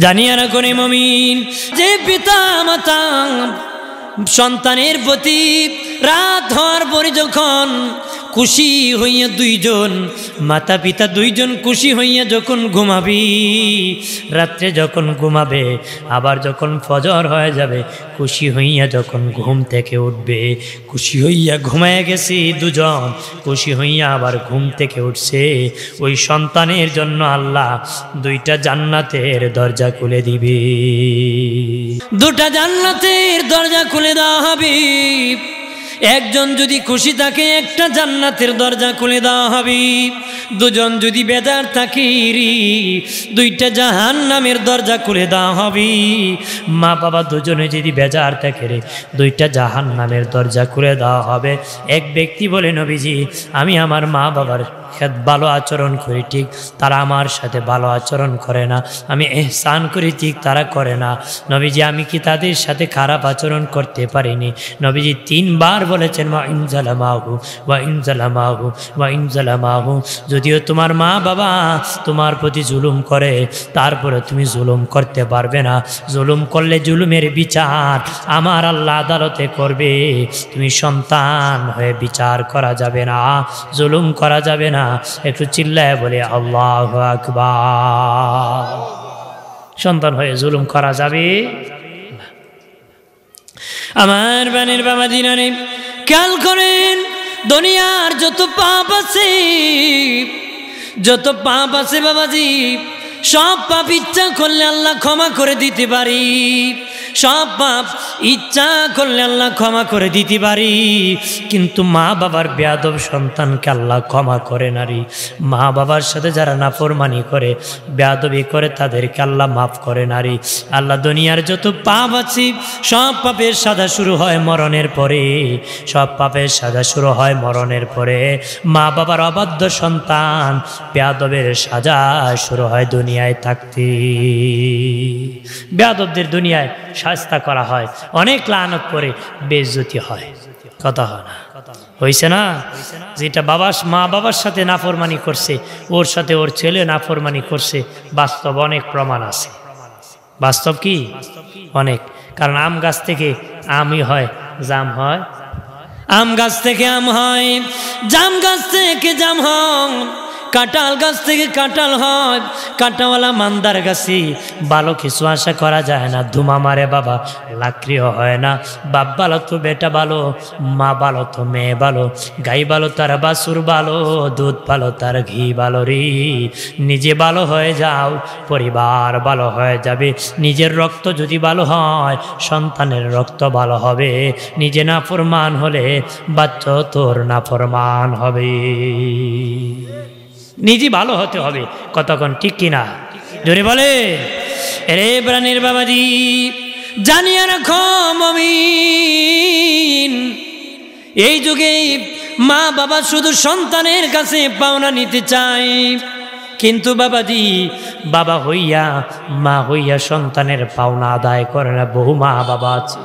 জানিয়া রাখুন মুমিন, যে পিতা মাতা সন্তানের প্রতি রাত হওয়ার পরে যখন খুশি হইয়া দুইজন মাতা পিতা দুইজন খুশি হইয়া যখন ঘুমাবি, রাত্রে যখন ঘুমাবে, আবার যখন ফজর হয়ে যাবে খুশি হইয়া যখন ঘুম থেকে উঠবে, খুশি হইয়া ঘুমায় গেছি দুজন, খুশি হইয়া আবার ঘুম থেকে উঠছে, ওই সন্তানের জন্য আল্লাহ দুইটা জান্নাতের দরজা খুলে দিবে। দুটা জান্নাতের দরজা খুলে দেওয়া হবে। একজন যদি খুশি থাকে একটা জান্নাতের দরজা খুলে দেওয়া হবে, দুজন যদি বেজার থাকে দুইটা জাহান্নামের দরজা খুলে দেওয়া হবে। মা বাবা দুজনে যদি বেজার থাকে রে, দুইটা জাহান্নামের দরজা খুলে দেওয়া হবে। এক ব্যক্তি বলে, নবীজি আমি আমার মা বাবার ভালো আচরণ করি, ঠিক তারা আমার সাথে ভালো আচরণ করে না, আমি ইহসান করি, ঠিক তারা করে না। নবীজি আমি কি তাদের সাথে খারাপ আচরণ করতে পারিনি? নবীজি 3 বার বলেছেন ওয়া ইন যালামাহু ওয়া ইন যালামাহু ওয়া ইন যালামাহু। যদিও তোমার মা বাবা তোমার প্রতি জুলুম করে, তারপরে তুমি জুলুম করতে পারবে না। জুলুম করলে জুলুমের বিচার আমার আল্লাহ আদালতে করবে। তুমি সন্তান হয়ে বিচার করা যাবে না, জুলুম করা যাবে না। একটু চিল্লায় বলে আল্লাহু আকবার। সন্তান হয়ে জুলুম করা যাবে না। আমার বানের বাবা দিনারে খেয়াল করেন, দুনিয়ার যত পাপ আছে, যত পাপ আছে বাবাজি, সব পাপ ইচ্ছা করলে আল্লাহ ক্ষমা করে দিতে পারি। সব পাপ ইচ্ছা করলে আল্লাহ ক্ষমা করে দিতে পারি, কিন্তু মা বাবার বেয়াদব সন্তানকে আল্লাহ ক্ষমা করে নারী। মা বাবার সাথে যারা নাফরমানি করে, বেয়াদবি করে, তাদেরকে আল্লাহ মাফ করে নারী। আল্লাহ দুনিয়ার যত পাপ আছে সব পাপের সাজা শুরু হয় মরণের পরে, সব পাপের সাজা শুরু হয় মরণের পরে। মা বাবার অবাধ্য সন্তান বেয়াদবের সাজা শুরু হয় দুনিয়ায় থাকতে। বেয়াদবদের দুনিয়ায় শাস্তা করা হয়, অনেক লানত করে বেইজ্জতি হয়, কথা হয় না, হয়েছে না? যেটা মা বাবার সাথে নাফরমানি করছে, ওর সাথে ওর ছেলে নাফরমানি করছে, বাস্তব অনেক প্রমাণ আছে। বাস্তব কি অনেক, কারণ আম গাছ থেকে আমই হয়, জাম হয়, আম গাছ থেকে আম হয়, জাম গাছ থেকে জাম হয়, কাঁঠাল গাছ থেকে কাঁঠাল হয়। কাঁটাওয়ালা মান্দার গাছে ভালো কিছু আশা করা যায় না, ধুমা মারে বাবা, লাকড়িও হয় না। বাপ ভালো তো বেটা ভালো, মা ভালো তো মেয়ে ভালো, গাই ভালো তার বাছুর ভালো, দুধ ভালো তার ঘি ভালো রে। নিজে ভালো হয়ে যাও, পরিবার ভালো হয়ে যাবে। নিজের রক্ত যদি ভালো হয়, সন্তানের রক্ত ভালো হবে। নিজে নাফরমান হলে বাচ্চা তোর নাফরমান হবে। নিজে ভালো হতে হবে, কতক্ষণ ঠিক কিনা জোরে বলে। রে প্রাণের বাবাজি, জানিয়া রাখো মুমিন, এই যুগে মা বাবা শুধু সন্তানের কাছে পাওনা নিতে চায়, কিন্তু বাবাজি বাবা হইয়া মা হইয়া সন্তানের পাওনা আদায় করে না। বহু মা বাবা আছে,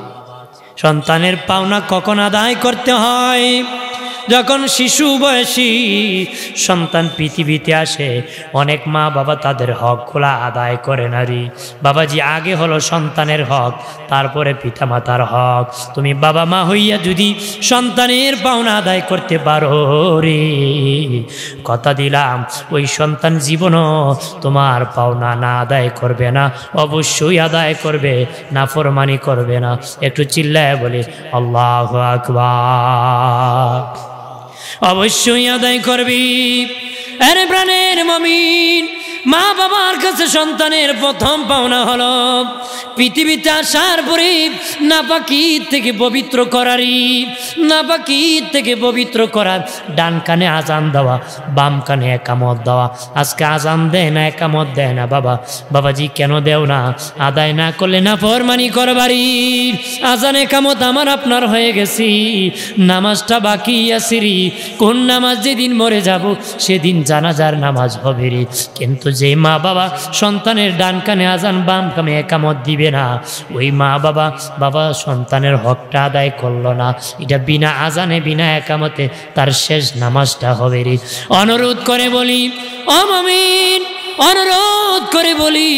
সন্তানের পাওনা কখন আদায় করতে হয়? যখন শিশু বয়সী সন্তান পৃথিবীতে আসে, অনেক মা বাবা তাদের হক খোলা আদায় করে নারী। বাবাজি আগে হলো সন্তানের হক, তারপরে পিতামাতার হক। তুমি বাবা মা হইয়া যদি সন্তানের পাওনা আদায় করতে পারো রে, কথা দিলাম ওই সন্তান জীবনও তোমার পাওনা না আদায় করবে না, অবশ্যই আদায় করবে, নাফরমানি করবে না। একটু চিল্লায় বলি আল্লাহু আকবার। অবশ্যই আদায় করবি। আরে প্রাণের মুমিন, মা বাবার কাছে সন্তানের প্রথম পাওনা হলো পৃথিবীতে আসার পরে নাপাকি থেকে পবিত্র করারই, নাপাকি থেকে পবিত্র করার। ডান কানে আজান দেওয়া, বাম কানে একামত দেওয়া। আজকে আজান দেয় না, একামত দেয় না বাবা। বাবাজি কেন দেও না? আদায় না করলে না ফরমানি করবারি। আজান একামত আমার আপনার হয়ে গেছি, নামাজটা বাকি আসিরি। কোন নামাজ যেদিন মরে যাব সেদিন জানাজার নামাজ হবে রে। কিন্তু যে মা বাবা সন্তানের ডান কানে আজান বাম কানে একামত দিবে না, ওই মা বাবা সন্তানের হকটা আদায় করলো না। এটা বিনা আজানে বিনা একামতে তার শেষ নামাজটা হবে রে। অনুরোধ করে বলি ও মুমিন, অনুরোধ করে বলি,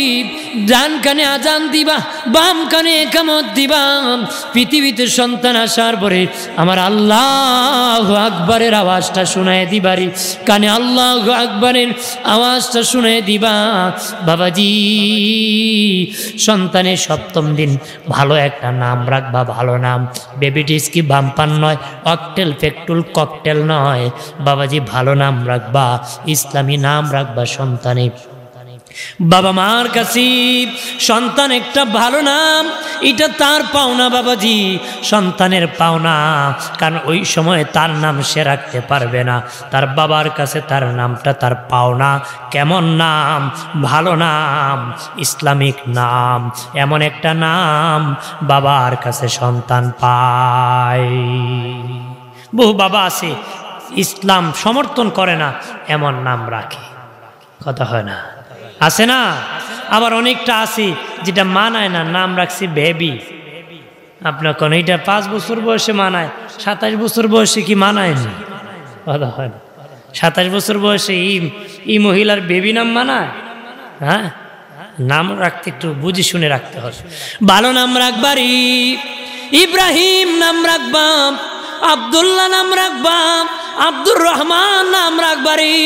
ডান কানে আজান দিবা, বাম কানে একামত দিবা। পৃথিবীতে সন্তান আসার পরে আমার আল্লাহু আকবারের আওয়াজটা শোনায় দিবারি, কানে আল্লাহু আকবারের আওয়াজটা শুনে দিবা। বাবাজি সন্তানের সপ্তম দিন ভালো একটা নাম রাখবা, ভালো নাম। বেবিটিস কি বাম্পান নয়, অকটেল ফেকটুল ককটেল নয়। বাবাজি ভালো নাম রাখবা, ইসলামী নাম রাখবা সন্তানে। বাবা মার কাছে সন্তান একটা ভালো নাম, এটা তার পাওনা বাবাজি, সন্তানের পাওনা। কারণ ওই সময় তার নাম সে রাখতে পারবে না, তার বাবার কাছে তার নামটা তার পাওনা। কেমন নাম? ভালো নাম, ইসলামিক নাম, এমন একটা নাম বাবার কাছে সন্তান পায়। বহু বাবা আছে ইসলাম সমর্থন করে না, এমন নাম রাখে, কথা হয় না, আছে না? আবার অনেকটা আছে যেটা মানায় না, নাম রাখছি বেবি। আপনার কোন এইটা 5 বছর বয়সে মানায়, 27 বছর বয়সে কি মানায় না? কথা হয় না। 27 বছর বয়সে এই মহিলার বেবি নাম মানায়? হ্যাঁ, নাম রাখতে একটু বুঝে শুনে রাখতে হবে। ভালো নাম রাখবারি, ইব্রাহিম নাম রাখবা, আব্দুল্লাহ নাম রাখবা, আব্দুর রহমান নাম রাখবারি,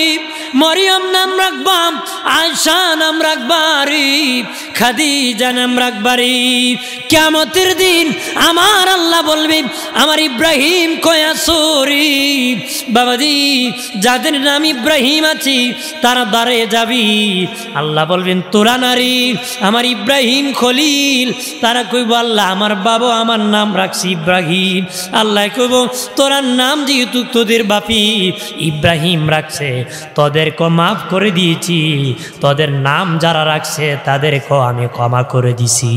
মরিয়ম নাম রাখবাম, আয়সা নাম রাখবারি, খাদিজা নাম রাখবারি। কিয়ামতের দিন আমার আল্লাহ বলবে আমার ইব্রাহিম কয়াসরি। বাবাজি যাদের নাম ইব্রাহিম আছে তারা দাঁড়িয়ে যাবি, আল্লাহ বলবেন তোরা নারী আমার ইব্রাহিম খলিল। তারা কইব আল্লাহ আমার বাবা আমার নাম রাখছি ইব্রাহিম। আল্লাহ কইব তোরার নাম যেহেতু তোদের বাপি ইব্রাহিম রাখছে, তোদেরকে মাফ করে দিয়েছি, তোদের নাম যারা রাখছে তাদেরকে আমি ক্ষমা করে দিছি।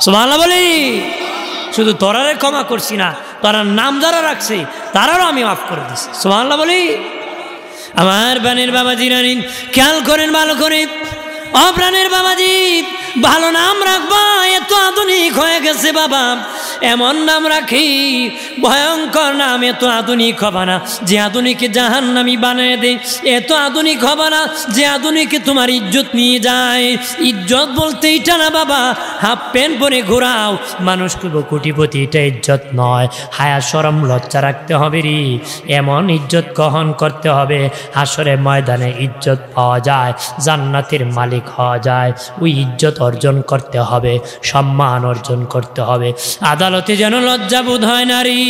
সুবহানাল্লাহ বলি, শুধু তোরারে ক্ষমা করছি না, তোরার নাম যারা রাখছে তারারও আমি মাফ করে দিছি। সুবহানাল্লাহ বলি। আমার প্রাণের বাবাজি রানী খেয়াল করেন ভালো করে, অপ্রাণের বাবাজি ভালো নাম রাখবা। এত আধুনিক হয়ে গেছে বাবা, এমন নাম রাখি ভয়ঙ্কর নাম। এত আধুনিক হবা না যে আধুনিকে জাহান্নামী বানিয়ে দেয়, এত আধুনিক হবা না যে আধুনিকে তোমার ইজ্জত নিয়ে যায়। ইজ্জত বলতে এটা না বাবা, হাফ প্যান্ট পরে ঘোরাও মানুষ কইব কোটিপতি, এটা ইজ্জত নয়। হায়া শরম লজ্জা রাখতে হবে রে, এমন ইজ্জত গ্রহণ করতে হবে হাসরের ময়দানে ইজ্জত পাওয়া যায়, জান্নাতের মালিক হওয়া যায়। ওই ইজ্জত অর্জন করতে হবে, সম্মান অর্জন করতে হবে। আদালতে যেন লজ্জা বোধ হয় নারী,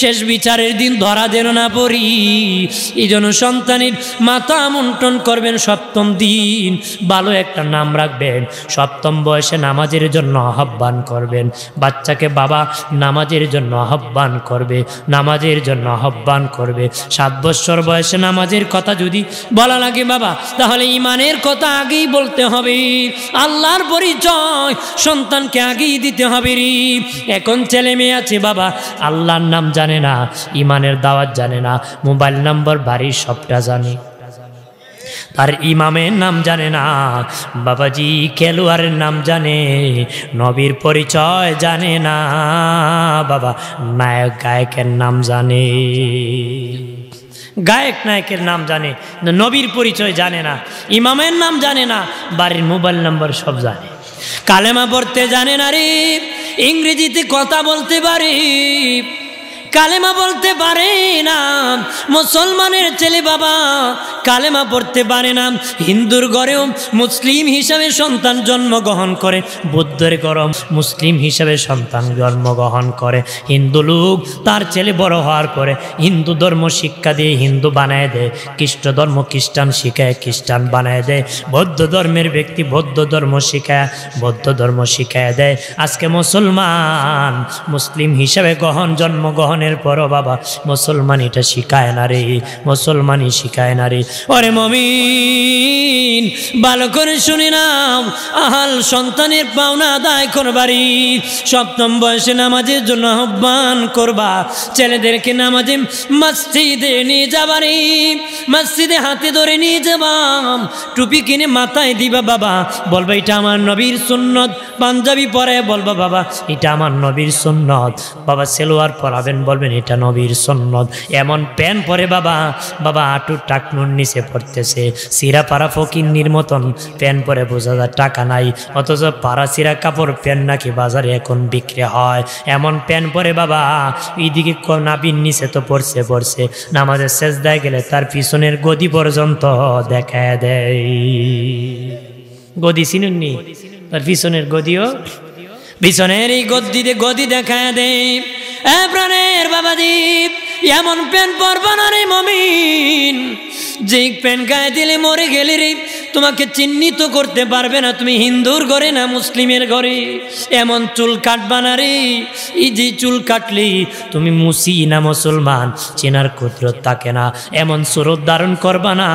শেষ বিচারের দিন ধরা যেন না পড়ি। এই জন্য সন্তানের মাথা মুন্টন করবেন সপ্তম দিন, ভালো একটা নাম রাখবেন। সপ্তম বয়সে নামাজের জন্য আহ্বান করবেন বাচ্চাকে, বাবা নামাজের জন্য আহ্বান করবে, নামাজের জন্য আহ্বান করবে। 7 বছর বয়সে নামাজের কথা যদি বলা লাগে বাবা, তাহলে ইমানের কথা আগেই বলতে হবে, আল্লাহর পরিচয় সন্তানকে আগেই দিতে হবে রে। এখন ছেলে মেয়ে আছে বাবা আল্লাহর নাম জানে না, ইমানের দাওয়াত জানে না, মোবাইল নাম্বার বাড়ির সবটা জানে, তার ইমামের নাম জানে না বাবাজি, খেলোয়াড়ের নাম জানে, নবীর পরিচয় জানে না বাবা, নায়ক গায়কের নাম জানে, গায়ক নায়কের নাম জানে, নবীর পরিচয় জানে না, ইমামের নাম জানে না, বাড়ির মোবাইল নাম্বার সব জানে, কালেমা পড়তে জানে না রে, ইংরেজিতে কথা বলতে পারে, কালেমা বলতে পারে না। মুসলমানের ছেলে বাবা কালেমা পড়তে পারে না। হিন্দুর ঘরেও মুসলিম হিসাবে সন্তান জন্মগ্রহণ করে, বৌদ্ধের ঘরেও মুসলিম হিসাবে সন্তান জন্মগ্রহণ করে। হিন্দু লোক তার ছেলে বড় হওয়ার পরে হিন্দু ধর্ম শিক্ষা দিয়ে হিন্দু বানায় দেয়, খ্রিস্ট ধর্ম খ্রিস্টান শিখায় খ্রিস্টান বানায় দেয়, বৌদ্ধ ধর্মের ব্যক্তি বৌদ্ধ ধর্ম শিখায় বৌদ্ধ ধর্ম শিখায় দেয়। আজকে মুসলমান মুসলিম হিসাবে জন্মগ্রহণের পরও বাবা মুসলমান এটা শিখায় না রে, মুসলমানই শিখায় না রে। ওরে মুমিন ভালো করে শুনে নাও, আহাল সন্তানের পাওনা আদায় করবারি। সপ্তম বয়সে নামাজের জন্য আহ্বান করবা, ছেলেদেরকে নামাজে মসজিদে নিয়ে যাবারি, মসজিদে হাতে ধরে নিয়ে যাবাম, টুপি কিনে মাথায় দিবা বাবা, বলবা এটা আমার নবীর সুন্নত, পাঞ্জাবি পরে বলবা বাবা এটা আমার নবীর সুন্নত, বাবা সেলোয়ার পরাবেন বলবেন এটা নবীর সুন্নত। এমন প্যান্ট পরে বাবা, বাবা হাঁটুর টাকনুর নিচে পড়তেছে, সিরা পাড়া ফকিন্নির মতন প্যান্ট পরে, বোঝা যায় টাকা নাই, অথচ পাড়া সিরা কাপড় প্যান্ট নাকি বাজারে এখন বিক্রি হয়। এমন প্যান্ট পরে বাবা, এইদিকে নাবির নিচে তো পড়ছে, নামাজের সেজদায় গেলে তার পিছনের গদি পর্যন্ত দেখা দেয়। গদি চিনুননি? তার পিছনের গদিও, পিছনের এই গদি দেখা দেয়। প্রাণের বাবাদীপ, এমন প্যান্ট পরবা না রে মমিন, যে প্যান্ট গায়ে দিলে মরে গেলে রে তোমাকে চিহ্নিত করতে পারবে না তুমি হিন্দুর ঘরে না মুসলিমের ঘরে। এমন চুল কাটবা না রে, এই যে চুল কাটলি তুমি মুসি না মুসলমান চেনার কুদরত থাকে না। এমন সুরত ধারণ করবা না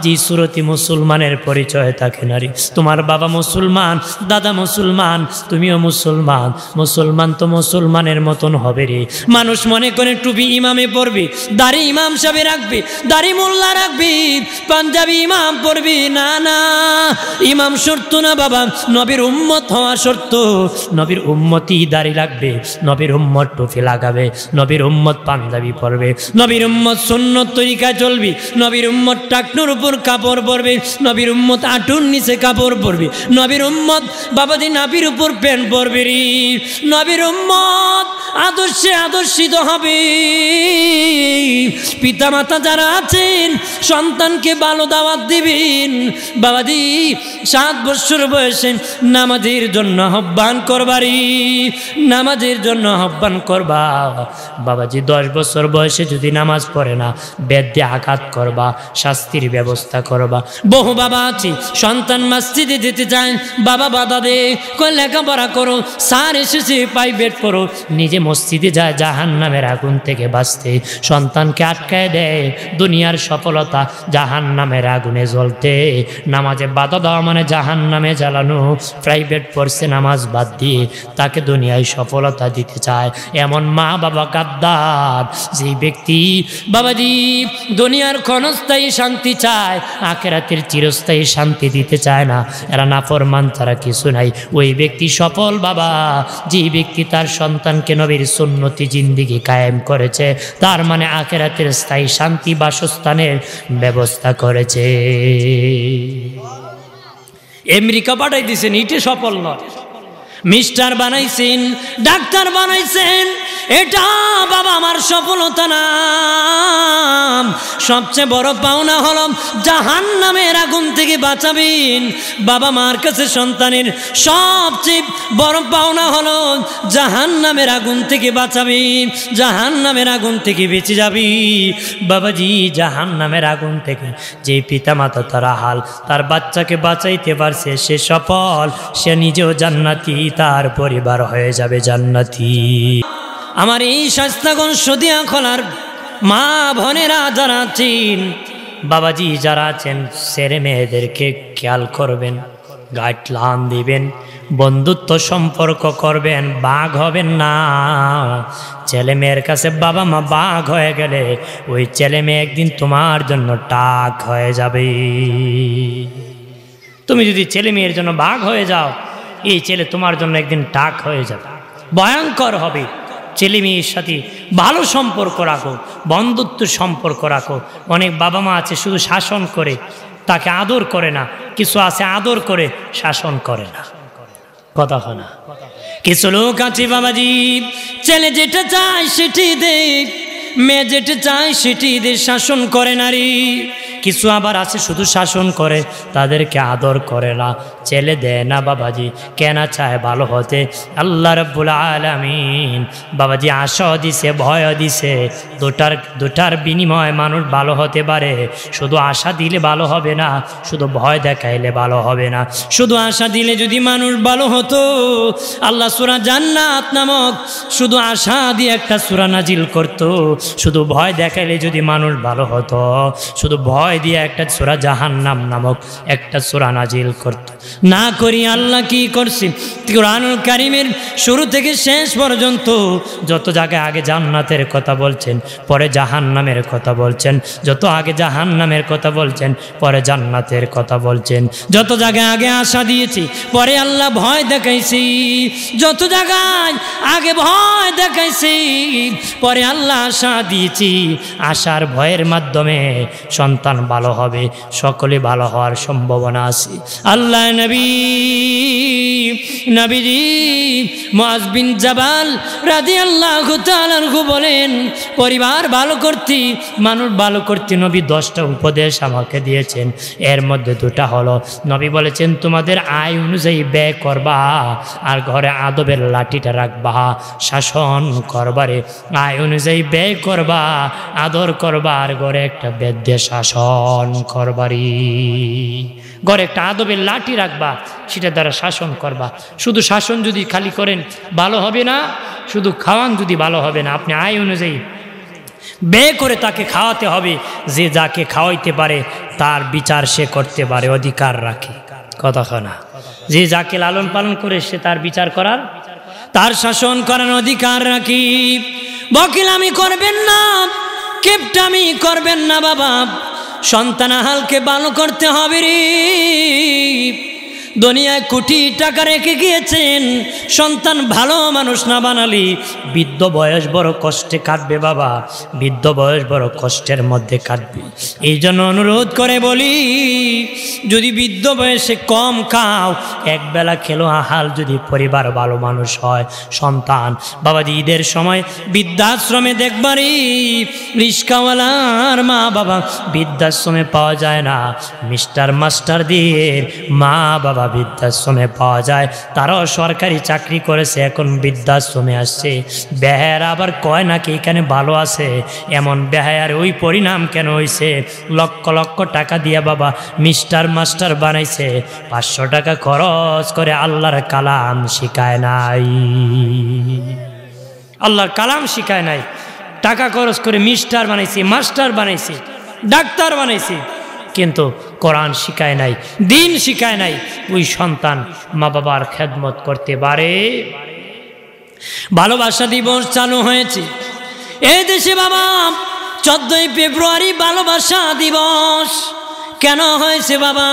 যে সুরতি মুসলমানের পরিচয় থাকে না রে। তোমার বাবা মুসলমান, দাদা মুসলমান, তুমিও মুসলমান, মুসলমান তো মুসলমানের মতন হবে রে। মানুষ মনে করে টুপি ইমামে পড়বে, দাড়ি ইমাম সাহেব রাখবে, দাড়ি মোল্লা রাখবে, পাঞ্জাবি ইমাম পড়বি না, না ইমাম শর্ত না বাবা, নবীর উম্মত হওয়া শর্ত। নবীর উম্মতই দাড়ি লাগবে, নবীর উম্মত টুপি লাগাবে, নবীর উম্মত পাঞ্জাবি পরবে, নবীর উম্মত সুন্নত তরিকায় চলবি, নবীর উম্মত টাকনুর উপর কাপড় পরবে, নবীর উম্মত আঁটুর নিচে কাপড় পরবে, নবীর উম্মত বাবাজি নাবির উপর প্যান্ট পরবে রে। নবীর উম্মত আদর্শে আদর্শিত হবে। পিতামাতা যারা আছেন সন্তানকে ভালো দাওয়াত দিবেন। বাবাজি 7 বছর বয়সে নামাজের জন্য আহ্বান করবারি, নামাজের জন্য আহ্বান করবা। বাবাজি 10 বছর বয়সে যদি নামাজ পড়ে না, বেদ দিয়ে আঘাত করবা, শাস্তির ব্যবস্থা করবা। বহু বাবা আছে সন্তান মসজিদে যেতে চায়, বাবা বাধা দে, কই লেখাপড়া করো, স্যার এসেছে প্রাইভেট পড়ো, নিজে মসজিদে যায় জাহান্নামের আগুন থেকে বাঁচতে, সন্তানকে আটকায় দেয় দুনিয়ার সফলতা জাহান্নামের আগুনে জ্বলতে। নামাজে বাধা দেওয়া মানে জাহান্নামে জ্বালানো। প্রাইভেট পড়ছে নামাজ বাদ দিয়ে তাকে দুনিয়ায় সফলতা দিতে চায়। এমন মা বাবা গাদ্দার, যে ব্যক্তি বাবাজি দুনিয়ার ক্ষণস্থায়ী শান্তি চায়, আখিরাতের চিরস্থায়ী শান্তি দিতে চায় না, এরা নাফরমান ছাড়া কিছু নাই। ওই ব্যক্তি সফল বাবা, যে ব্যক্তি তার সন্তানকে নবীর সুন্নতি জিন্দেগি কায়েম করেছে, তার মানে আখিরাতের স্থায়ী শান্তি বাসস্থানের ব্যবস্থা করেছে। আমেরিকা পাঠাই দিয়েছেন, ইটে সফল নয়। মিস্টার বানাইছেন, ডাক্তার বানাইছেন, এটা বাবা আমার সফলতা না। সবচেয়ে বড় পাওনা হল জাহান্নামের আগুন থেকে বাঁচাবেন। বাবা মার কাছে সন্তানের সবচেয়ে বড় পাওনা হলো জাহান্নামের আগুন থেকে বাঁচাবেন, জাহান্নামের আগুন থেকে বেঁচে যাবি। বাবাজি জাহান্নামের আগুন থেকে যে পিতামাতা তারা হাল তার বাচ্চাকে বাঁচাইতে পারছে, সে সফল, সে নিজেও জান্নাতি, তার পরিবার হয়ে যাবে জান্নাতি। আমার এই শাস্তাগণ সদিয়া খোলার মা বোনেরা যারা আছেন, বাবাজি যারা আছেন, ছেলে মেয়েদেরকে খেয়াল করবেন, গাইডলাইন দিবেন, বন্ধুত্ব সম্পর্ক করবেন, বাঘ হবেন না। ছেলে মেয়ের কাছে বাবা মা বাঘ হয়ে গেলে ওই ছেলে মেয়ে একদিন তোমার জন্য টাক হয়ে যাবে। তুমি যদি ছেলে মেয়ের জন্য বাঘ হয়ে যাও, এই ছেলে তোমার জন্য একদিন টাক হয়ে যাবে, ভয়ঙ্কর হবে। ছেলে মেয়ের সাথে ভালো সম্পর্ক রাখো, বন্ধুত্ব সম্পর্ক রাখো। অনেক বাবা মা আছে শুধু শাসন করে, তাকে আদর করে না। কিছু আছে আদর করে শাসন করে না, কথা হয় না। কিছু লোক আছে বাবাজি ছেলে যেটা চায় সেটি দে, মেয়ে যেটা চায় সেটি দে, শাসন করে নারী। কিছু আবার আছে শুধু শাসন করে, তাদেরকে আদর করে না, ছেলে দেয় না। বাবাজি কেনা চায় ভালো হতে, আল্লাহ রাব্বুল আলামিন বাবাজি আশা দিছে, ভয় দিছে। দুটার বিনিময়ে মানুষ ভালো হতে পারে। শুধু আশা দিলে ভালো হবে না, শুধু ভয় দেখাইলে ভালো হবে না। শুধু আশা দিলে যদি মানুষ ভালো হতো, আল্লাহ সূরা জান্নাত নামক শুধু আশা দিয়ে একটা সূরা নাজিল করত। শুধু ভয় দেখাইলে যদি মানুষ ভালো হতো, শুধু ভয় দিয়ে একটা সূরা জাহান্নাম নামক একটা সূরা নাজিল করত। না করি আল্লাহ কি করছে, কুরআনুল কারীমের শুরু থেকে শেষ পর্যন্ত যত জায়গায় আগে জান্নাতের কথা বলছেন, পরে জাহান্নামের কথা বলছেন, যত আগে জাহান্নামের কথা বলছেন, পরে জান্নাতের কথা বলছেন। যত জায়গায় আগে আশা দিয়েছি, পরে আল্লাহ ভয় দেখাইছি। যত জায়গায় আগে ভয় দেখাইছি, পরে আল্লাহ আশা দিয়েছি। আশার ভয়ের মাধ্যমে সন্তান ভালো হবে, সকলে ভালো হওয়ার সম্ভাবনা আছে। আল্লাহ নবীজি মুআজ বিন জাবাল রাদিয়াল্লাহু তাআলা আনহু বলেন, পরিবার ভালো করতে, মানুষ ভালো করতে নবী 10টা উপদেশ আমাকে দিয়েছেন। এর মধ্যে 2টা হলো, নবী বলেছেন তোমাদের আয় অনুযায়ী ব্যয় করবা, আর ঘরে আদবের লাঠিটা রাখবা, শাসন করবারে। আয় অনুযায়ী ব্যয় করবা, আদর করবা, আর ঘরে একটা বেদ্যে শাসন করবারি। ঘরে একটা আদবের লাঠি রাখবা, সেটা দ্বারা শাসন করবা। শুধু শাসন যদি খালি করেন ভালো হবে না, শুধু খাওয়ান যদি ভালো হবে না। আপনি আয় অনুযায়ী ব্যয় করে তাকে খাওয়াতে হবে। যে যাকে খাওয়াইতে পারে তার বিচার সে করতে পারে, অধিকার রাখে। কথা না, যে যাকে লালন পালন করে সে তার বিচার করার, তার শাসন করার অধিকার রাখি। বকিলামি করবেন না, কেপটামি করবেন না বাবা। সন্তান হালকে ভালো করতে হবে রে। দুনিয়ায় কোটি টাকা রেখে গিয়েছেন, সন্তান ভালো মানুষ না বানালি বৃদ্ধ বয়স বড় কষ্টে কাটবে বাবা। বৃদ্ধ বয়স বড় কষ্টের মধ্যে কাটবে। এই জন্য অনুরোধ করে বলি, যদি বৃদ্ধ বয়সে কম খাও, একবেলা খেলো আহাল, যদি পরিবার ভালো মানুষ হয় সন্তান। বাবাজি ঈদের সময় বৃদ্ধাশ্রমে দেখবারই রিস্কাওয়ালার মা বাবা বৃদ্ধাশ্রমে পাওয়া যায় না, মিস্টার মাস্টার দিয়ে মা বাবা বৃদ্ধাশ্রমে পাওয়া যায়। তারাও সরকারি চাকরি করেছে, এখন বৃদ্ধাশ্রমে আসছে। বেহায়ার আবার কয় নাকি এখানে ভালো আছে, এমন বেহায়ার ওই পরিণাম কেন হয়েছে? লক্ষ লক্ষ টাকা দিয়া বাবা মিস্টার মাস্টার বানাইছে, 500 টাকা খরচ করে আল্লাহর কালাম শিখায় নাই। আল্লাহর কালাম শিখায় নাই, টাকা খরচ করে মিস্টার বানাইছে, মাস্টার বানাইছে, ডাক্তার বানাইছে, কিন্তু কোরআন শিখায় নাই, দিন শিখায় নাই। ওই সন্তান মা বাবার খেদমত করতে পারে। ভালোবাসা দিবস চালু হয়েছে এই দেশে বাবা, 14ই ফেব্রুয়ারি ভালোবাসা দিবস। কেন হয়েছে বাবা?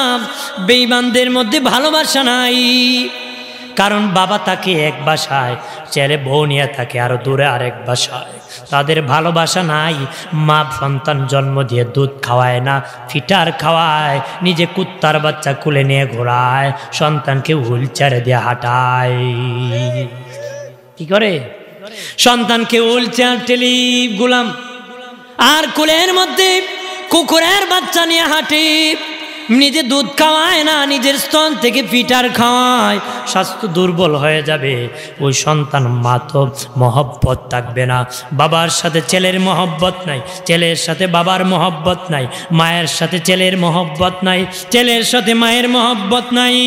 বেঈমানদের মধ্যে ভালোবাসা নাই। কারণ বাবা তাকে এক বাসায়, ছেলে বউ নিয়ে থাকে আরো দূরে আরেক বাসায়, তাদের ভালোবাসা নাই। মা সন্তান জন্ম দিয়ে দুধ খাওয়ায় না, ফিটার খাওয়ায়, নিজে কুত্তার বাচ্চা কুলে নিয়ে ঘোরায়, সন্তানকে হুইল চেয়ারে দিয়ে হাঁটায়। কি করে? সন্তানকে হুইল চেয়ার টেলি গুলাম, আর কুলের মধ্যে কুকুরের বাচ্চা নিয়ে হাঁটে। নিজে দুধ খাওয়ায় না, নিজের স্তন থেকে ফিটার খাওয়ায়, স্বাস্থ্য দুর্বল হয়ে যাবে। ওই সন্তান মা তো মহব্বত থাকবে না। বাবার সাথে ছেলের মহব্বত নাই, ছেলের সাথে বাবার মহব্বত নাই, মায়ের সাথে ছেলের মহব্বত নাই, ছেলের সাথে মায়ের মহব্বত নাই।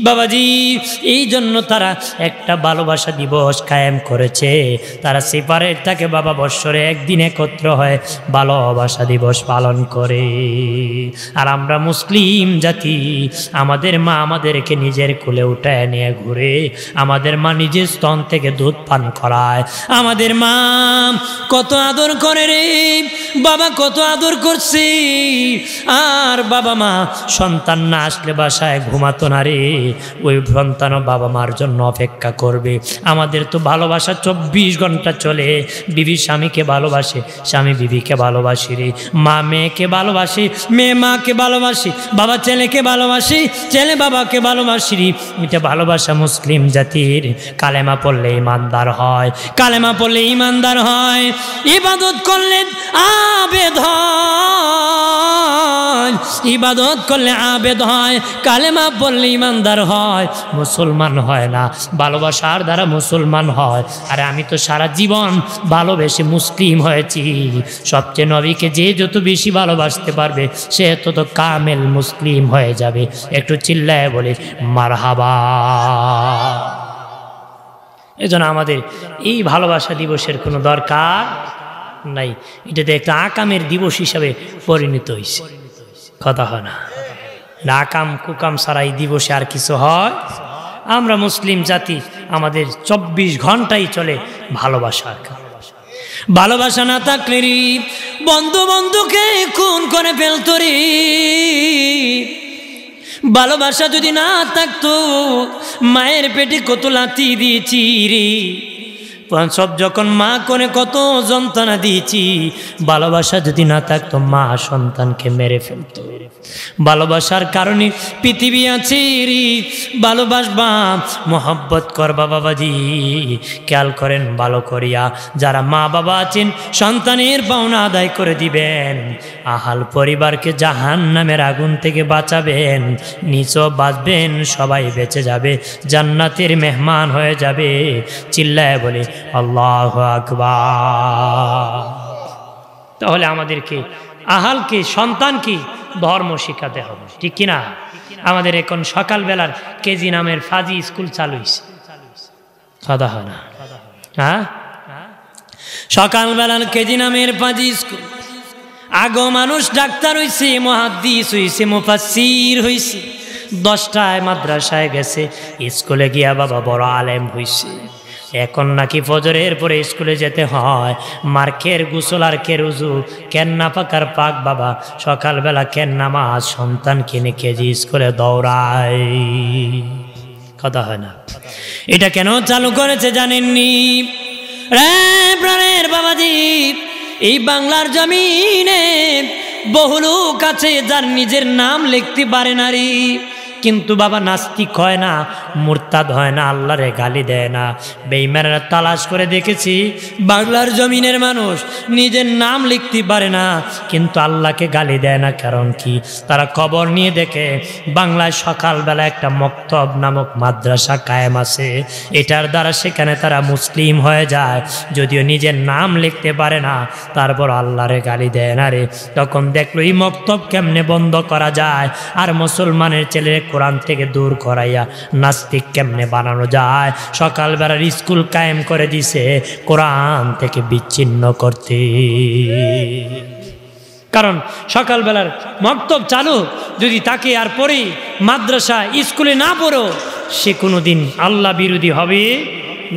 বাবাজি এই জন্য তারা একটা ভালোবাসা দিবস কায়েম করেছে। তারা সেপারেট থাকে বাবা, বৎসরে একদিন একত্র হয়ে ভালোবাসা দিবস পালন করে। আর আমরা মুসলিম জাতি, আমাদের মা আমাদেরকে নিজের কোলে উঠায় নিয়ে ঘুরে, আমাদের মা নিজের স্তন থেকে দুধ পান করায়। আমাদের মা কত আদর করে রে বাবা, কত আদর করছি। আর বাবা মা সন্তান না আসলে বাসায় ঘুমাতো না রে, ওই সন্তানও বাবা মার জন্য অপেক্ষা করবে। আমাদের তো ভালোবাসা 24 ঘন্টা চলে। বিবি স্বামীকে ভালোবাসে, স্বামী বিবিকে ভালোবাসি রে, মা মেয়েকে ভালোবাসে, মেয়ে মাকে ভালোবাসি, বাবা ছেলেকে ভালোবাসি, ছেলে বাবাকে ভালোবাসি রে। এটা ভালোবাসা মুসলিম জাতির। কালেমা পড়লে ইমানদার হয়, কালেমা পড়লে ইমানদার হয়, ইবাদত করলে আবেদ হয়, ইবাদত করলে আবেদ হয়, কালেমা পড়লে ইমানদার হয়, মুসলমান হয় না। ভালোবাসার দ্বারা মুসলমান হয়। আর আমি তো সারা জীবন ভালোবেসে মুসলিম হয়েছি। সবচেয়ে নবীকে যে যত বেশি ভালোবাসতে পারবে সে তত কামেল মুসলিম হয়ে যাবে। একটু চিল্লায় বলে মারহাবা। এজন্য আমাদের এই ভালোবাসা দিবসের কোনো দরকার নাই। এটাতে একটা আকামের দিবস হিসাবে পরিণত হয়েছে। কথা হয় না, আকাম কুকাম ছাড়া এই দিবসে আর কিছু হয় আমরা মুসলিম জাতি, আমাদের 24 ঘন্টাই চলে ভালোবাসা। ভালোবাসা না থাকলে বন্ধু বন্ধুকে খুন করে ফেলতো রে। ভালোবাসা যদি না থাকতো, মায়ের পেটে কত লাথি দিয়েছি রে, সব যখন মা করে কত যন্ত্রণা দিয়েছি। ভালোবাসা যদি না থাকতো, মা সন্তানকে মেরে ফেলতো। ভালোবাসার কারণে পৃথিবী আছে রে। ভালোবাসবা, মোহব্বত করবা বাবাজি। খেয়াল করেন ভালো করিয়া, যারা মা বাবা আছেন সন্তানের পাওনা আদায় করে দিবেন, আহাল পরিবারকে জাহান্নামের আগুন থেকে বাঁচাবেন, নিচও বাঁচবেন, সবাই বেঁচে যাবে, জান্নাতের মেহমান হয়ে যাবে। চিল্লায় বলে আল্লাহু আকবার। তাহলে আমাদেরকে আহালকে, সন্তানকে ধর্ম শিখাতে হবে, ঠিক কিনা? আমাদের এখন সকালবেলার কেজি নামের ফাজি স্কুল চালু হয়েছে, কথা হয় না? হ্যাঁ, সকালবেলার কেজি নামের ফাজি স্কুল। আগো মানুষ ডাক্তার হইছে, মুহাদ্দিস হইছে, মুফাসসির হইছে, 10টায় মাদ্রাসায় গেছে, স্কুলে গিয়া বাবা বড় আলেম হইছে। এখন নাকি ফজরের পরে স্কুলে যেতে হয়। মার্কের গোসল আর কে রুজু, কেন না পাকার পাক বাবা, সকালবেলা কেন নামাজ, সন্তান কিনে কেজি স্কুলে দৌড়ায়, কথা হয় না? এটা কেন চালু করেছে জানেননি রে প্রাণের বাবাজি? এই বাংলার জমিনে বহু লোক আছে যার নিজের নাম লিখতে পারে না রে, কিন্তু বাবা নাস্তিক হয় না, মুরতাদ হয় না, আল্লাহরে গালি দেয় না। বেঈমানরা তালাশ করে দেখেছি, বাংলার জমিনের মানুষ নিজের নাম লিখতে পারে না, কিন্তু আল্লাহকে গালি দেয় না। কারণ কি? তারা খবর নিয়ে দেখে বাংলায় সকালবেলা একটা মক্তব নামক মাদ্রাসা কায়েম আছে, এটার দ্বারা সেখানে তারা মুসলিম হয়ে যায়, যদিও নিজের নাম লিখতে পারে না, তারপর আল্লাহরে গালি দেয় না রে। তখন দেখলো এই মক্তব কেমনে বন্ধ করা যায়, আর মুসলমানের ছেলে কোরআন থেকে দূর করাইয়া নাস্তিক কেমনে বানানো যায়। সকালবেলার স্কুল কায়েম করে দিছে কোরআন থেকে বিচ্ছিন্ন করতে। কারণ সকালবেলার মক্তব চালু যদি তাকে আর পরে মাদ্রাসা স্কুলে না পড়ো, সে কোনোদিন আল্লাহ বিরোধী হবে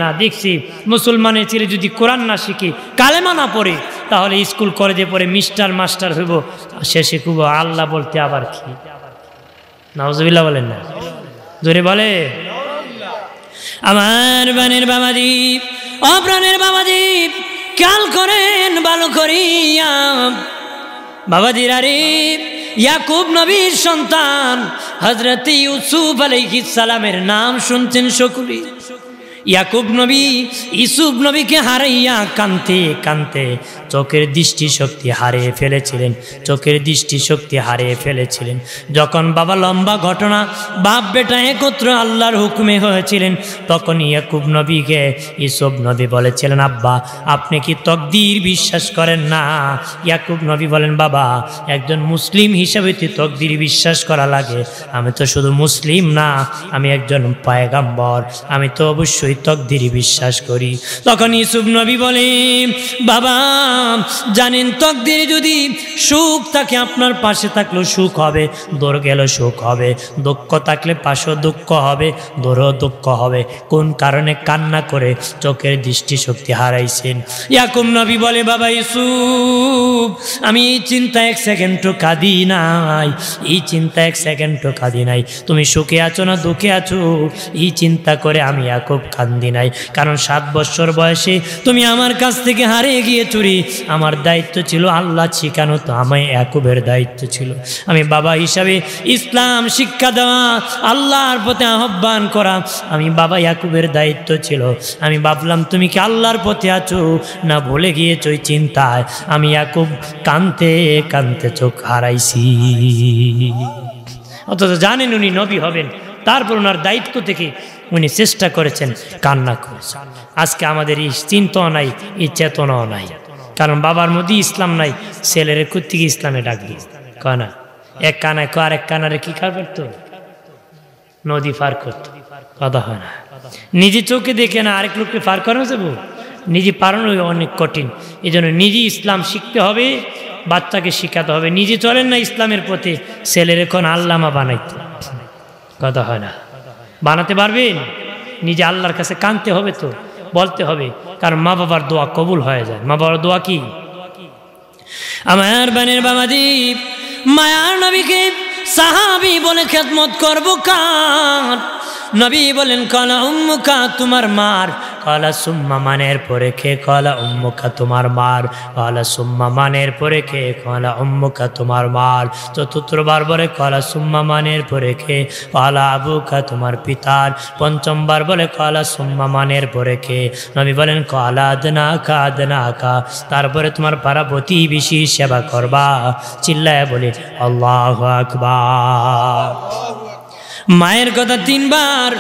না। দেখছি মুসলমানের ছেলে যদি কোরআন না শিখে, কালেমা না পড়ে, তাহলে স্কুল কলেজে পড়ে মিস্টার মাস্টার হইব, শেষে খুব আল্লাহ বলতে আবার কি? নাউজুবিল্লাহ বলেন না, জোরে বলে। আমার বানের বাবাজি, অপ্রাণের বাবাজি, খেয়াল করেন ভালো করিয়া বাবাজিরা রে। ইয়াকুব নবীর সন্তান হযরত ইউসুফ আলাইহিস সালামের নাম শুনছেন সকলে। ইয়াকুব নবী ইউসুফ নবীকে হারাইয়া কানতে কানতে চোখের দৃষ্টিশক্তি হারিয়ে ফেলেছিলেন, চোখের দৃষ্টিশক্তি হারিয়ে ফেলেছিলেন। যখন বাবা লম্বা ঘটনা, বাপ বেটা একত্র আল্লাহর হুকুমে হয়েছিলেন, তখন ইয়াকুব নবীকে ইউসুফ নবী বলেছিলেন, আব্বা আপনি কি তকদির বিশ্বাস করেন না? ইয়াকুব নবী বলেন, বাবা একজন মুসলিম হিসাবে তো তকদির বিশ্বাস করা লাগে, আমি তো শুধু মুসলিম না, আমি একজন পয়গম্বর, আমি তো অবশ্যই তকদির বিশ্বাস করি। তখন ইউসুফ নবী বলে, বাবা জানেন তকদির যদি সুখ থাকে, আপনার পাশে থাকলেও সুখ হবে, দূর গেলেও সুখ হবে, দুঃখ থাকলে পাশেও দুঃখ হবে, দূরেও দুঃখ হবে। কোন কারণে কান্না করে চোখের দৃষ্টিশক্তি হারাইছেন? ইয়াকুব নবী বলে, বাবা ইউসুফ আমি এই চিন্তা এক সেকেন্ডও কাঁদি নাই, এই চিন্তা এক সেকেন্ডও কাঁদি নাই। তুমি সুখে আছো না দুঃখে আছো, এই চিন্তা করে আমি ইয়াকুব কান্দি নাই। কারণ 7 বছর বয়সে তুমি আমার কাছ থেকে হারিয়ে গিয়ে চুরি, আমার দায়িত্ব ছিল আল্লাহ শিখানো, তো আমি ইয়াকুবের দায়িত্ব ছিল, আমি বাবা হিসাবে ইসলাম শিক্ষা দেওয়া, আল্লাহর পথে আহ্বান করা, আমি বাবা ইয়াকুবের দায়িত্ব ছিল। আমি ভাবলাম তুমি কি আল্লাহর পথে আছো না ভুলে গিয়েছো, এই চিন্তায় আমি ইয়াকুব কানতে কানতে চোখ হারাইছি। অথচ জানেন উনি নবী হবেন, তারপর ওনার দায়িত্ব থেকে উনি চেষ্টা করেছেন, কান্না করেছেন। আজকে আমাদের এই চিন্তাও নাই, এই চেতনাও নাই, কারণ বাবার মধ্যে ইসলাম নাই। ছেলের কোত্থেকে ইসলামে ডাকবি? কয় না, এক কানায় আরেক কানারে কি করতো? নদী পার করতো, কথা হয় না। নিজে চোখে দেখে না আরেক লোককে পার করানো যাবো? নিজে পারানো অনেক কঠিন। এই জন্য নিজে ইসলাম শিখতে হবে, বাচ্চাকে শিখাতে হবে। নিজে চলেন না ইসলামের পথে, ছেলের এখন আল্লামা বানাইতে, কথা হয় না। বানাতে পারবেন? নিজে আল্লাহর কাছে কাঁদতে হবে, তো বলতে হবে, কারণ মা বাবার দোয়া কবুল হয়ে যায়। মা বাবার দোয়া কি? আমার বানের বাবাজি, মায়ার নবীকে সাহাবী বলে খেদমত করবো কার? নবী বলেন কলা উম্মুকা, তোমার মার। কলা সুম্মা, মানের পরে কে? কলা উম্মুকা, তোমার মার। কলা সুম্মা, মানের পরে কে? কলা উম্মুকা, তোমার মার। চতুর্থবার বলে কলা সুম্মা, মানের পরে কে? কলা আবুকা, তোমার পিতার। পঞ্চমবার বলে কলা সুম্মা, মানের পরে কে? নবী বলেন কলা আদনাকা, আদনাকা, তারপরে তোমার পাড়া প্রতিবেশী সেবা করবা। চিল্লায় বলে আল্লাহু আকবার। মায়ের কথা তিনবার,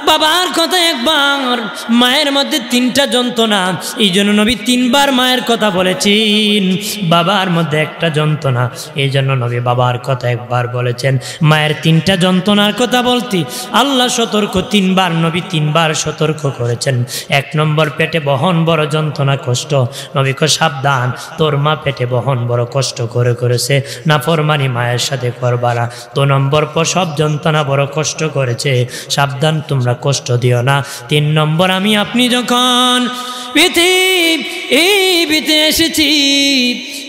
বাবার কথা একবার। মায়ের মধ্যে তিনটা যন্ত্রণা, এই জন্য নবী তিনবার মায়ের কথা বলেছেন। বাবার মধ্যে একটা যন্ত্রণা, এই জন্য নবী বাবার কথা একবার বলেছেন। মায়ের তিনটা যন্ত্রণার কথা বলতে আল্লাহ সতর্ক, তিনবার নবী তিনবার সতর্ক করেছেন। এক নম্বর, পেটে বহন বড় যন্ত্রণা কষ্ট। নবীকে সাবধান, তোর মা পেটে বহন বড় কষ্ট করেছে, না ফরমানি মায়ের সাথে করবা না। 2 নম্বর, প্রসব যন্ত্রণা বড় কষ্ট করেছে, সাবধান তোমরা কষ্ট দিও না। 3 নম্বর, আমি আপনি যখন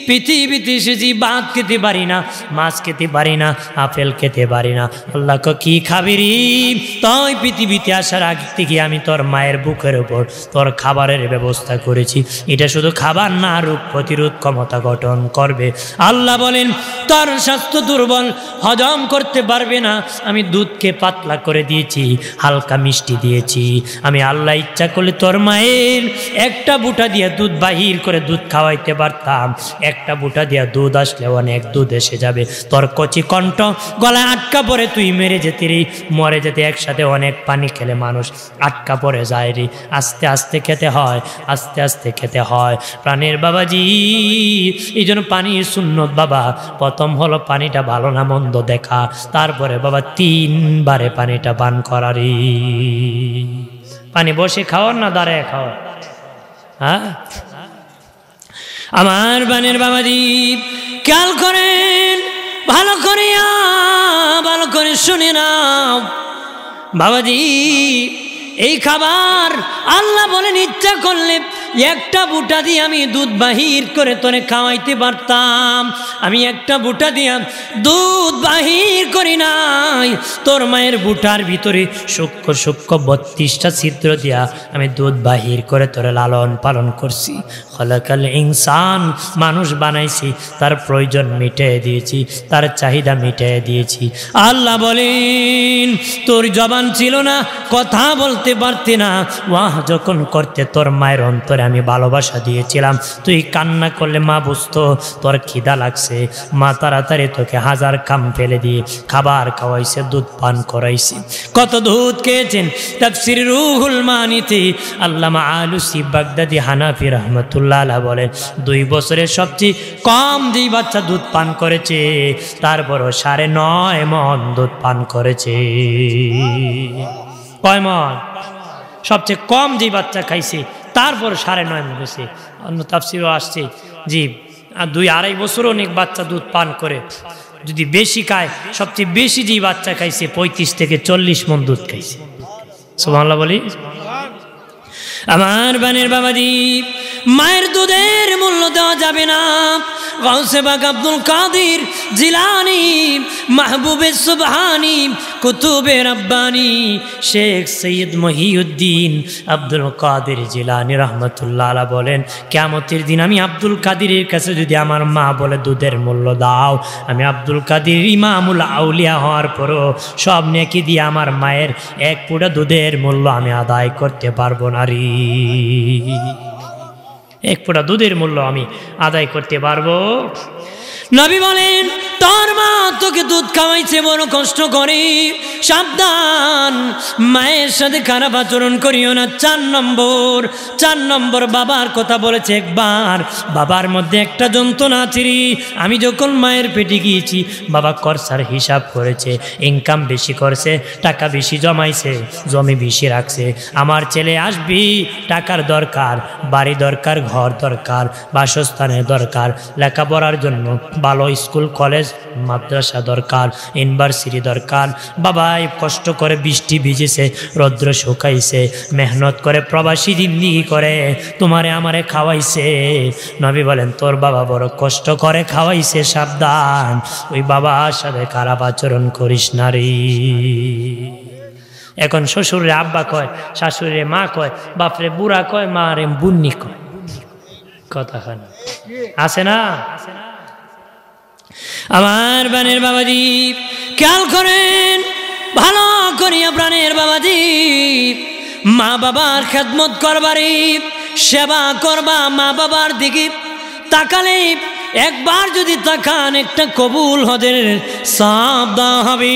পৃথিবীতে এসেছি ভাত খেতে পারি না, মাছ খেতে পারি না, আপেল খেতে পারি না। আল্লাহকে কি খাবি রে? তাই পৃথিবীতে আসার আগে থেকে আমি তোর মায়ের বুকের উপর তোর খাবারের ব্যবস্থা করেছি। এটা শুধু খাবার না, রোগ প্রতিরোধ ক্ষমতা গঠন করবে। আল্লাহ বলেন তোর স্বাস্থ্য দুর্বল, হজম করতে পারবে না, আমি দুধকে পাতলা করে দিয়েছি, হালকা মিষ্টি দিয়েছি। আমি আল্লাহ ইচ্ছা করলে তোর মায়ের একটা বুটা দিয়ে দুধ বাহির করে দুধ খাওয়াইতে পারতাম। একটা বুটা দিয়া দুধ আসলে অনেক দুধ এসে যাবে, তোর কচি কণ্ঠ গলায় আটকা পড়ে তুই মরে যেতে একসাথে অনেক পানি খেলে মানুষ আটকা পড়ে যায় রে। আস্তে আস্তে খেতে হয়, আস্তে আস্তে খেতে হয় প্রাণের বাবাজি। এই জন্য পানির সুন্নত বাবা, প্রথম হলো পানিটা ভালো না মন্দ দেখা, তারপরে বাবা 3 বারে পানিটা পান করারি। পানি বসে খাওয়ার না দাঁড়ায় খাওয়ার? হ্যাঁ, আমার বানের বাবাজি খেয়াল করেন, ভালো করে শুনে নাও বাবাজি। এই খাবার আল্লাহ বলেন ইচ্ছা করলে একটা বুটা দিয়ে আমি দুধ বাহির করে তোরে খাওয়াইতে পারতাম। আমি একটা বুটা দিয়া দুধ বাহির করি নাই, তোর মায়ের বুটার ভিতরে সূক্ষ্ম 32টা ছিদ্র দিয়া আমি দুধ বাহির করে তোরে লালন পালন করছি। খলাকাল ইনসান, মানুষ বানাইছি, তার প্রয়োজন মিটিয়ে দিয়েছি, তার চাহিদা মিটিয়ে দিয়েছি। আল্লাহ বলেন তোর জবান ছিল না, কথা বলতে পারতে না, ওয়াহ যখন করতে তোর মায়ের অন্তরে আমি ভালোবাসা দিয়েছিলাম। তুই কান্না করলে মা বুঝতো তোর খিদা লাগছে, মা তাড়াতাড়ি তোকে 1000 কাম ফেলে দিয়ে খাবার খাওয়াইছে, দুধ পান করাইছে। কত দুধ খেয়েছেন? তাফসীর রুহুল মানিতে আল্লামা আলুসি বাগদাদি হানাফি রহমতুল্লাহ আলাইহি বলেন 2 বছরের সবচেয়ে কম যেই বাচ্চা দুধ পান করেছে, তারপরও 9.5 মণ দুধ পান করেছে। কয় মণ? সবচেয়ে কম যেই বাচ্চা খাইছে তারপর 9.5 মণ হয়েছে। অন্য তাফসীরও আসছে জি 2-2.5 বছর অনেক বাচ্চা দুধ পান করে। যদি বেশি খায়, সবচেয়ে বেশি যেই বাচ্চা খাইছে 35 থেকে 40 মণ দুধ খাইছে। সুবহানাল্লাহ বলি। আমার বানের বাবাজি, মায়ের দুধের মূল্য দেওয়া যাবে না। গাউসে পাক আব্দুল কাদের জিলানী, মাহবুবে সুবহানী, কুতুবে রব্বানী, শেখ সৈয়দ মহিউদ্দিন আব্দুল কাদের জিলানী রহমতুল্লাহ আলাইহি বলেন, কিয়ামতের দিন আমি আব্দুল কাদেরের কাছে যদি আমার মা বলে দুধের মূল্য দাও, আমি আব্দুল কাদের ইমামুল আউলিয়া হওয়ার পরও সব নেকি দিয়ে আমার মায়ের 1 ফুটা দুধের মূল্য আমি আদায় করতে পারবো না রে। 1 ফুটা দুধের মূল্য আমি আদায় করতে পারবো? নবী বলেন তোর মা তোকে দুধ খাওয়াইছে বড় কষ্ট করে, সাবধান মায়ের সাথে খারাপ আচরণ করিও না। 4 নম্বর বাবার কথা বলেছে একবার। বাবার মধ্যে একটা যন্ত্রণা আছে রে। আমি যখন মায়ের পেটে গিয়েছি, বাবা খরচার হিসাব করেছে, ইনকাম বেশি করছে, টাকা বেশি জমাইছে, জমি বেশি রাখছে। আমার ছেলে আসবি, টাকার দরকার, বাড়ি দরকার, ঘর দরকার, বাসস্থানের দরকার, লেখাপড়ার জন্য ভালো স্কুল কলেজ মাদ্রাসা দরকার, ইউনিভার্সিটি দরকার। বাবাই কষ্ট করে বৃষ্টি ভিজেছে, রৌদ্র শুকাইছে, মেহনত করে প্রবাসী জিন্দিগি করে তোমারে আমারে খাওয়াইছে। নবী বলেন তোর বাবা বড় কষ্ট করে খাওয়াইছে, সাবধান ওই বাবার সাথে খারাপ আচরণ করিস না রে। এখন শ্বশুরে আব্বা কয়, শাশুড়ে মা কয়, বাপরে বুড়া কয়, মা রে বুন্নি কয়। কথা খানা আছে না? আমার প্রাণের বাবাজি খেয়াল করেন ভালো করিয়া, প্রাণের বাবাজি মা বাবার খেদমত করবারে, সেবা করবা, মা বাবার দিকে তাকালে একবার যদি তাকান একটা কবুল হজের সওয়াব দেওয়া হবে।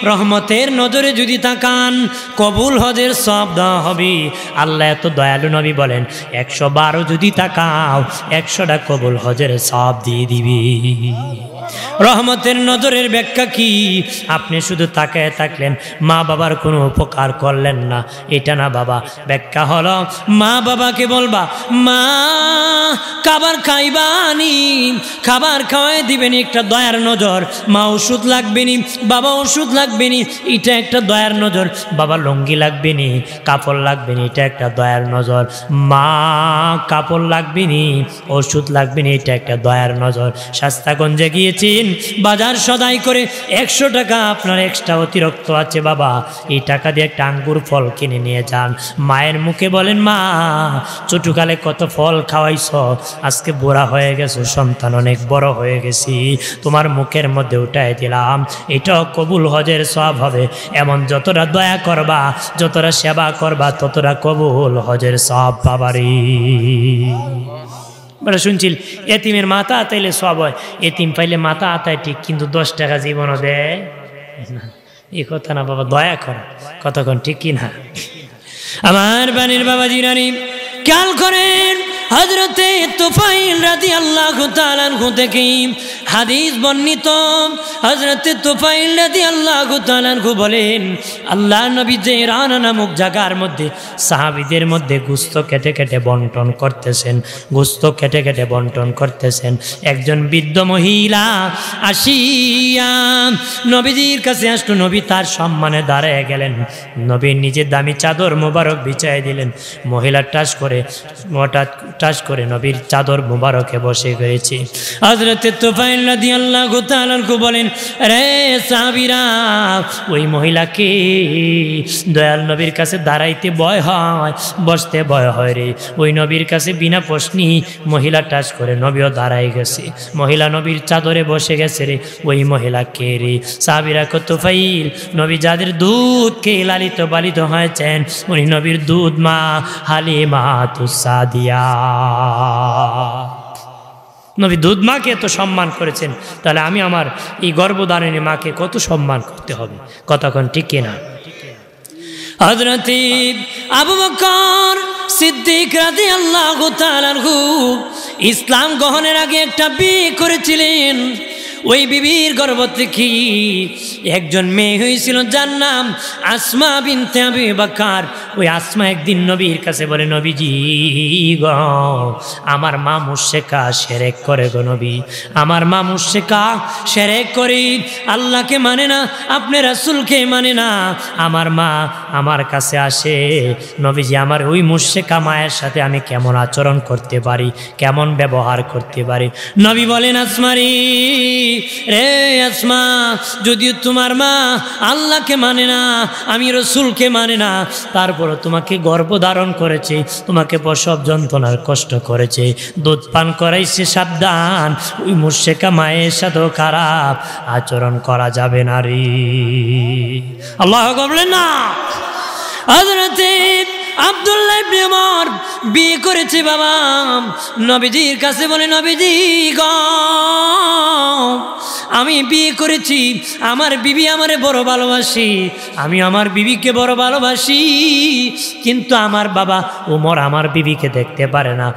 রহমতের নজরে যদি তাকান কবুল হজের সওয়াব দেওয়া হবে। আল্লাহ এত দয়ালু, নবী বলেন 112 যদি তাকাও 100টা কবুল হজের সওয়াব দিয়ে দিবি। রহমতের নজরের ব্যাখ্যা কি? আপনি শুধু তাকায় থাকলেন, মা বাবার কোনো উপকার করলেন না, এটা না বাবা। ব্যাখ্যা হলো মা বাবাকে বলবা, মা খাবার খাইবানি, খাবার খাওয়াই দিবেনি, একটা দয়ার নজর। মা ওষুধ লাগবেনি, বাবা ওষুধ লাগবেনি, এটা একটা দয়ার নজর। বাবা লুঙ্গি লাগবেনি, কাপড় লাগবেনি, এটা একটা দয়ার নজর। মা কাপড় লাগবেনি, ওষুধ লাগবেনি, এটা একটা দয়ার নজর। শাস্তাগঞ্জে গিয়েছেন, বাজার সদাই করে 100 টাকা আপনার এক্সট্রা অতিরিক্ত আছে, বাবা এই টাকা দিয়ে একটা আঙ্গুর ফল কিনে নিয়ে যান। মায়ের মুখে বলেন, মা ছোটকালে কত ফল খাওয়াইছ, আজকে বুড়া হয়ে গেছো, সন্তান অনেক বড় হয়ে গেছি, তোমার মুখের মধ্যে উঠাই দিলাম। এটাও কবুল হজের সওয়াব হবে। এমন যতটা দয়া করবা, যতটা সেবা করবা, ততটা কবুল হজের সওয়াব পাবারি। বলে শুনছিল এতিমের মাথা আতাইলে সব হয়, এতিম পাইলে মাথা আতায় ঠিক, কিন্তু 10 টাকা জীবনও দেয় না। এই কথা না বাবা, দয়া করা কতক্ষণ ঠিক কিনা? আমার বাণীর বাবা জিরানি খেয়াল করেন, হযরতে তুফাইল রাদিয়াল্লাহু তাআলা আনহু থেকে হাদিস বর্ণিত। হযরতে তুফাইল রাদিয়াল্লাহু তাআলা আনহু বলেন, আল্লাহ নবী জিরানা নামক জায়গার মধ্যে সাহাবীদের মধ্যে গোশত কেটে কেটে বন্টন করতেছেন, গোশত কেটে কেটে বন্টন করতেছেন। একজন বৃদ্ধ মহিলা আসিয়া নবীজির কাছে আসলো। নবী তার সম্মানে দাঁড়ায় গেলেন, নবীর নিজের দামি চাদর মোবারক বিছায় দিলেন। মহিলা টাচ করে নবীর চাদর মুবারকে বসে গেছে। হযরতে তুফাইল রাদিয়াল্লাহু তাআলা আনহু বলেন, রে সাহাবীরা, ওই মহিলাকে দয়াল নবীর কাছে দাঁড়াইতে ভয় হয়, বসতে ভয় হয় রে। ওই নবীর কাছে বিনা প্রশ্নই মহিলা টাচ করে নবীও দাঁড়াই গেছে, মহিলা নবীর চাদরে বসে গেছে রে। ওই মহিলা কে রে? সাহাবীরা কত তুফাইল, নবী যাদের দুধ কে লালিত পালিত হয়েছেন, উনি নবীর দুধ মা হালিমা তুসাদিয়া। নবী দুধ মাকে এত সম্মান করেছেন, তাহলে আমি আমার এই গর্ভধারিণী মাকে কত সম্মান করতে হবে? কতক্ষণ ঠিক কিনা? হযরতে আবু বকর সিদ্দিক রাদিয়াল্লাহু তাআলা আনহু ইসলাম গ্রহণের আগে একটা বিয়ে করেছিলেন। ওই বিবির গর্ভ থেকে একজন মেয়ে হয়েছিল, যার নাম আসমা বিনতে আবি বকর। ওই আসমা একদিন নবীর কাছে বলে, নবীজি গো, আমার মা মুশরিকা, শিরক করে গো নবী, আমার মা মুশরিকা, শিরক করে, আল্লাহকে মানে না, আপনি রাসূলকে মানে না। আমার মা আমার কাছে আসে, নবীজি আমার ওই মুশরিকা মায়ের সাথে আমি কেমন আচরণ করতে পারি, কেমন ব্যবহার করতে পারি? নবী বলেন, আসমারি রে আসমা, যদিও তোমার মা আল্লাহকে মানে না, আমি রসুলকে মানে না, তারপরও তোমাকে গর্ভধারণ করেছে, তোমাকে প্রসব যন্ত্রণার কষ্ট করেছে, দুধ পান করাইছে, সাবধান, ওই মুশরিকা মায়ের সাথেও খারাপ আচরণ করা যাবে না রে। আল্লাহ বলেন না। হযরতে আব্দুল্লাহ ইবনে ওমর বিয়ে করেছে বাবা, নবীজির কাছে বলে, নবীজি গো, আমি বিয়ে করেছি, আমার বিবি আমারে বড় ভালোবাসি, আমি আমার বিবিকে বড় ভালোবাসি, কিন্তু আমার বাবা ওমর আমার বিবিকে দেখতে পারে না।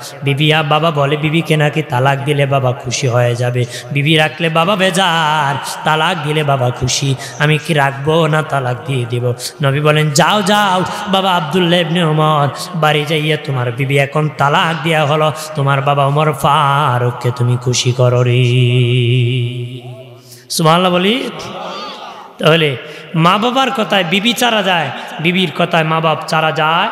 বাবা বলে বিবিকে নাকি তালাক দিলে বাবা খুশি হয়ে যাবে, বিবি রাখলে বাবা বেজার, তালাক দিলে বাবা খুশি, আমি কি রাখবো না তালাক দিয়ে দিব? নবী বলেন, যাও যাও, বাবা আব্দুল্লাহ ইবনে ওমর, বাড়ি যাইয়া তোমার বিবি এখন তালাক দেয়া হলো, তোমার বাবা ওমর ফারুককে তুমি খুশি করো রে। সুবহানাল্লাহ বলি। তাহলে মা বাবার কথায় বিবি চারা যায়, বিবির কথায় মা বাপ চারা যায়